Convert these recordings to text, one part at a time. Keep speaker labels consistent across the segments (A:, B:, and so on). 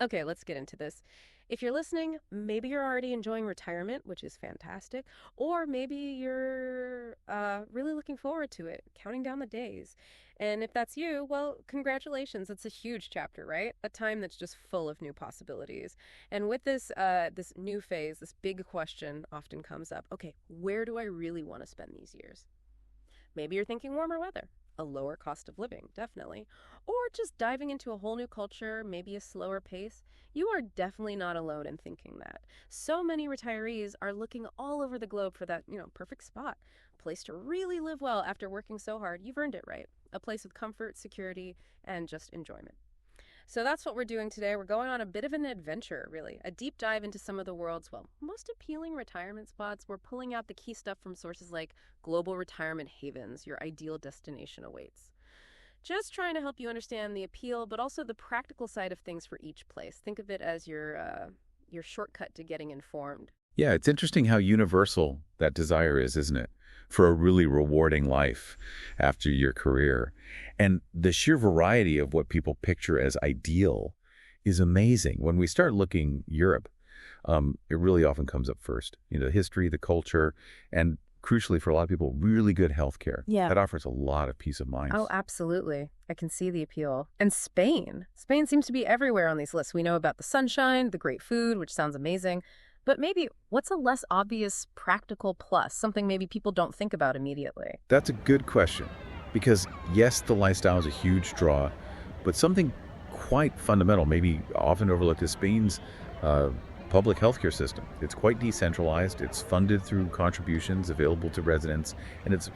A: Okay, let's get into this. If you're listening, maybe you're already enjoying retirement, which is fantastic, or maybe you're really looking forward to it, counting down the days. And if that's you, well, congratulations. It's a huge chapter, right? A time that's just full of new possibilities. And with this new phase, this big question often comes up. Okay, where do I really want to spend these years? Maybe you're thinking warmer weather, a lower cost of living, definitely, or just diving into a whole new culture, maybe a slower pace. You are definitely not alone in thinking that. So many retirees are looking all over the globe for that, perfect spot, a place to really live well after working so hard. You've earned it, right? A place with comfort, security, and just enjoyment. So that's what we're doing today. We're going on a bit of an adventure, really, a deep dive into some of the world's, well, most appealing retirement spots. We're pulling out the key stuff from sources like Global Retirement Havens. Your ideal destination awaits. Just trying to help you understand the appeal, but also the practical side of things for each place. Think of it as your shortcut to getting informed.
B: Yeah, it's interesting how universal that desire is, isn't it? For a really rewarding life after your career. And the sheer variety of what people picture as ideal is amazing. When we start looking Europe, it really often comes up first. The history, the culture, and crucially for a lot of people, really good healthcare.
A: Yeah.
B: That offers a lot of peace of mind.
A: Oh, absolutely. I can see the appeal. And Spain. Spain seems to be everywhere on these lists. We know about the sunshine, the great food, which sounds amazing. But maybe what's a less obvious practical plus, something maybe people don't think about immediately?
B: That's a good question. Because yes, the lifestyle is a huge draw, but something quite fundamental, maybe often overlooked, is Spain's public healthcare system. It's quite decentralized. It's funded through contributions available to residents, and it's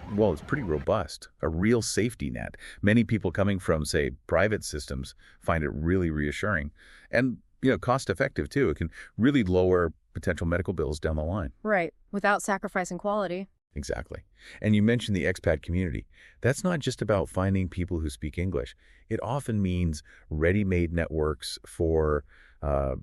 B: pretty robust, a real safety net. Many people coming from, say, private systems find it really reassuring. And, cost effective too. It can really lower potential medical bills down the line.
A: Right, without sacrificing quality.
B: Exactly. And you mentioned the expat community. That's not just about finding people who speak English. It often means ready-made networks for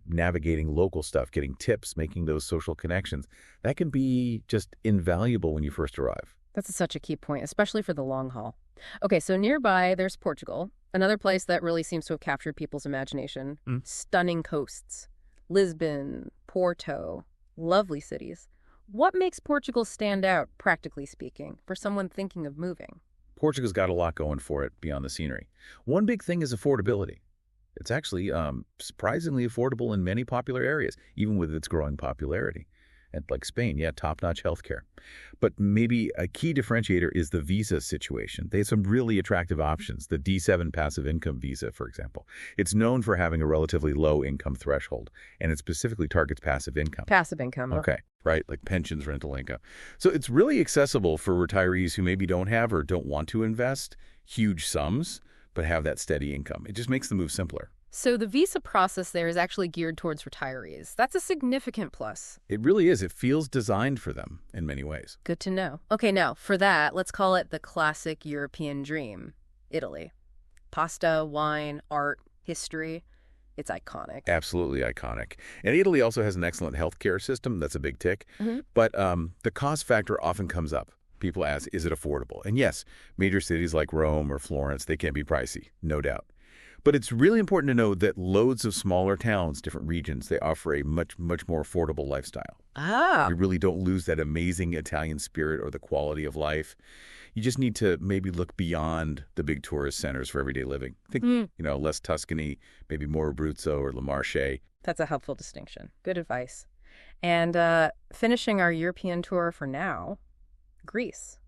B: navigating local stuff, getting tips, making those social connections. That can be just invaluable when you first arrive.
A: That's such a key point, especially for the long haul. Okay, so nearby there's Portugal, another place that really seems to have captured people's imagination. Stunning coasts, Lisbon, Porto, lovely cities. What makes Portugal stand out, practically speaking, for someone thinking of moving?
B: Portugal's got a lot going for it beyond the scenery. One big thing is affordability. It's actually surprisingly affordable in many popular areas, even with its growing popularity. And like Spain, yeah, top-notch healthcare. But maybe a key differentiator is the visa situation. They have some really attractive options. The D7 passive income visa, for example. It's known for having a relatively low income threshold, and it specifically targets passive income.
A: Passive income.
B: Okay, right, like pensions, rental income. So it's really accessible for retirees who maybe don't have or don't want to invest huge sums, but have that steady income. It just makes the move simpler.
A: So the visa process there is actually geared towards retirees. That's a significant plus.
B: It really is. It feels designed for them in many ways.
A: Good to know. Okay, now, for that, let's call it the classic European dream. Italy. Pasta, wine, art, history. It's iconic.
B: Absolutely iconic. And Italy also has an excellent healthcare system. That's a big tick. But the cost factor often comes up. People ask, is it affordable? And yes, major cities like Rome or Florence, they can be pricey, no doubt. But it's really important to know that loads of smaller towns, different regions, they offer a much, much more affordable lifestyle. You really don't lose that amazing Italian spirit or the quality of life. You just need to maybe look beyond the big tourist centers for everyday living. Think, less Tuscany, maybe more Abruzzo or Le Marche.
A: That's a helpful distinction. Good advice. And finishing our European tour for now, Greece.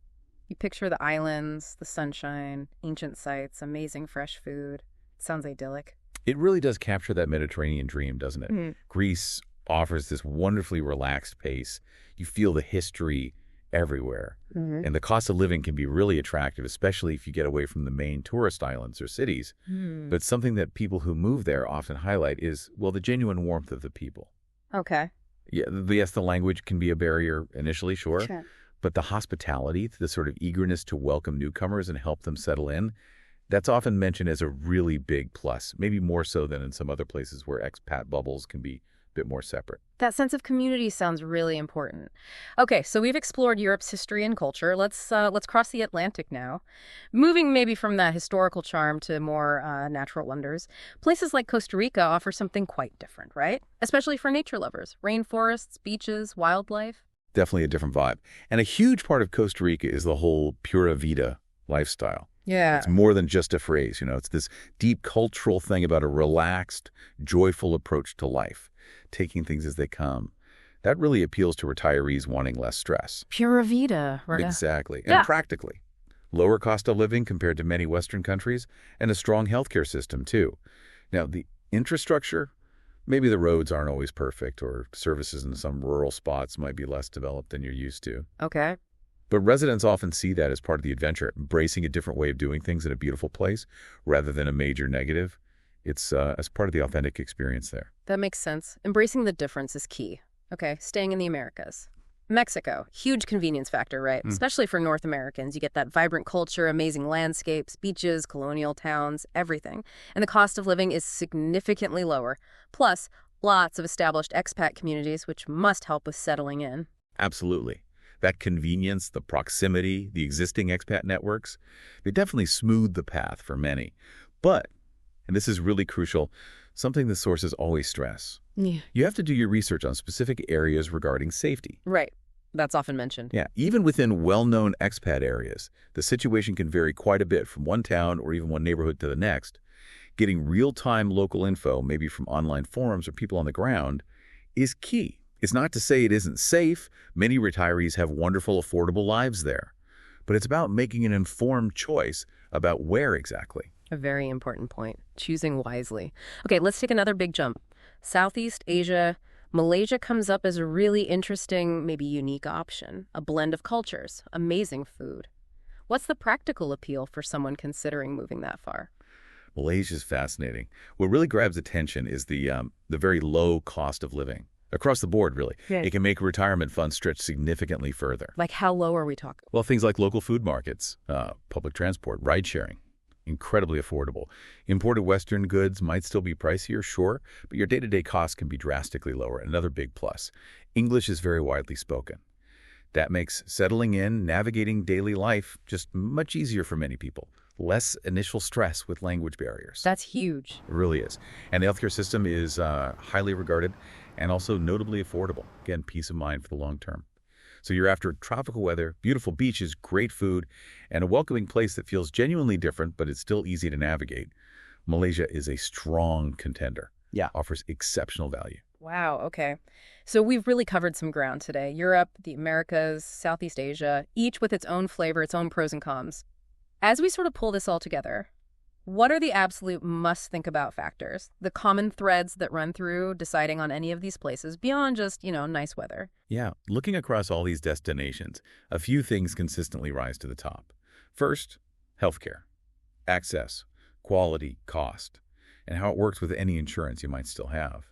A: You picture the islands, the sunshine, ancient sites, amazing fresh food. Sounds idyllic.
B: It really does capture that Mediterranean dream, doesn't it? Greece offers this wonderfully relaxed pace. You feel the history everywhere. And the cost of living can be really attractive, especially if you get away from the main tourist islands or cities. But something that people who move there often highlight is, the genuine warmth of the people.
A: Okay.
B: Yeah, yes, the language can be a barrier initially, sure. But the hospitality, the sort of eagerness to welcome newcomers and help them settle in, that's often mentioned as a really big plus, maybe more so than in some other places where expat bubbles can be bit more separate.
A: That sense of community sounds really important. Okay, so we've explored Europe's history and culture. Let's cross the Atlantic now. Moving maybe from that historical charm to more natural wonders. Places like Costa Rica offer something quite different, right? Especially for nature lovers. Rainforests, beaches, wildlife.
B: Definitely a different vibe. And a huge part of Costa Rica is the whole pura vida lifestyle.
A: Yeah.
B: It's more than just a phrase, It's this deep cultural thing about a relaxed, joyful approach to life, taking things as they come. That really appeals to retirees wanting less stress.
A: Pura vida, right?
B: Exactly.
A: Yeah.
B: And practically. Lower cost of living compared to many Western countries, and a strong healthcare system, too. Now, the infrastructure, maybe the roads aren't always perfect, or services in some rural spots might be less developed than you're used to.
A: Okay.
B: But residents often see that as part of the adventure, embracing a different way of doing things in a beautiful place rather than a major negative. It's as part of the authentic experience there.
A: That makes sense. Embracing the difference is key. Okay, staying in the Americas. Mexico, huge convenience factor, right? Especially for North Americans. You get that vibrant culture, amazing landscapes, beaches, colonial towns, everything. And the cost of living is significantly lower. Plus, lots of established expat communities, which must help with settling in.
B: Absolutely. That convenience, the proximity, the existing expat networks, they definitely smooth the path for many. But, and this is really crucial, something the sources always stress.
A: Yeah.
B: You have to do your research on specific areas regarding safety.
A: Right. That's often mentioned.
B: Yeah, even within well-known expat areas, the situation can vary quite a bit from one town or even one neighborhood to the next. Getting real-time local info, maybe from online forums or people on the ground, is key. It's not to say it isn't safe. Many retirees have wonderful, affordable lives there. But it's about making an informed choice about where exactly.
A: A very important point. Choosing wisely. Okay, let's take another big jump. Southeast Asia. Malaysia comes up as a really interesting, maybe unique option. A blend of cultures. Amazing food. What's the practical appeal for someone considering moving that far?
B: Malaysia's fascinating. What really grabs attention is the very low cost of living. Across the board, really.
A: Right.
B: It can make retirement funds stretch significantly further.
A: Like how low are we talking?
B: Well, things like local food markets, public transport, ride-sharing, incredibly affordable. Imported Western goods might still be pricier, sure, but your day-to-day costs can be drastically lower. Another big plus. English is very widely spoken. That makes settling in, navigating daily life just much easier for many people. Less initial stress with language barriers.
A: That's huge.
B: It really is. And the healthcare system is highly regarded and also notably affordable. Again, peace of mind for the long term. So you're after tropical weather, beautiful beaches, great food, and a welcoming place that feels genuinely different, but it's still easy to navigate. Malaysia is a strong contender. Yeah. Offers exceptional value.
A: Wow, okay. So we've really covered some ground today. Europe, the Americas, Southeast Asia, each with its own flavor, its own pros and cons. As we sort of pull this all together, what are the absolute must-think-about factors, the common threads that run through deciding on any of these places beyond just, nice weather?
B: Yeah, looking across all these destinations, a few things consistently rise to the top. First, healthcare, access, quality, cost, and how it works with any insurance you might still have.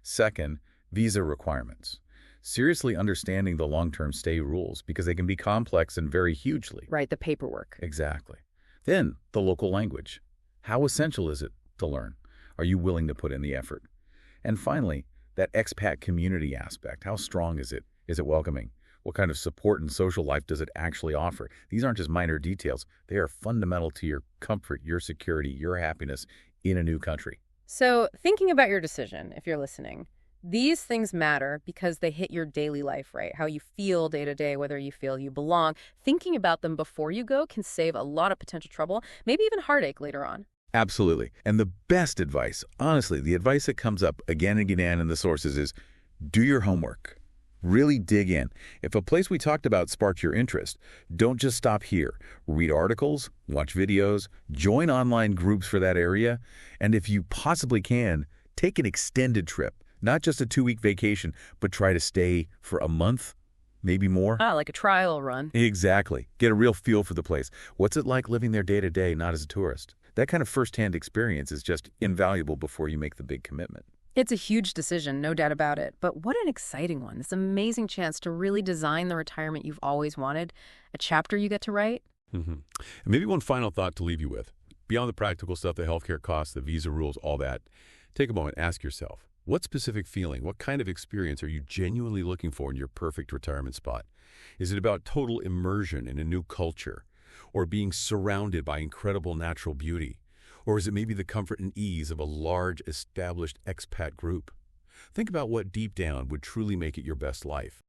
B: Second, visa requirements. Seriously understanding the long-term stay rules because they can be complex and vary hugely.
A: Right, the paperwork.
B: Exactly. Then, the local language. How essential is it to learn? Are you willing to put in the effort? And finally, that expat community aspect. How strong is it? Is it welcoming? What kind of support and social life does it actually offer? These aren't just minor details. They are fundamental to your comfort, your security, your happiness in a new country.
A: So, thinking about your decision, if you're listening, these things matter because they hit your daily life, right? How you feel day to day, whether you feel you belong. Thinking about them before you go can save a lot of potential trouble, maybe even heartache later on.
B: Absolutely. And the best advice, honestly, the advice that comes up again and again in the sources is do your homework. Really dig in. If a place we talked about sparked your interest, don't just stop here. Read articles, watch videos, join online groups for that area, and if you possibly can, take an extended trip. Not just a 2-week vacation, but try to stay for a month, maybe more.
A: Like a trial run.
B: Exactly. Get a real feel for the place. What's it like living there day to day, not as a tourist? That kind of firsthand experience is just invaluable before you make the big commitment.
A: It's a huge decision, no doubt about it. But what an exciting one. This amazing chance to really design the retirement you've always wanted, a chapter you get to write.
C: And maybe one final thought to leave you with. Beyond the practical stuff, the healthcare costs, the visa rules, all that, take a moment, ask yourself, What specific feeling, what kind of experience are you genuinely looking for in your perfect retirement spot? Is it about total immersion in a new culture, or being surrounded by incredible natural beauty? Or is it maybe the comfort and ease of a large, established expat group? Think about what deep down would truly make it your best life.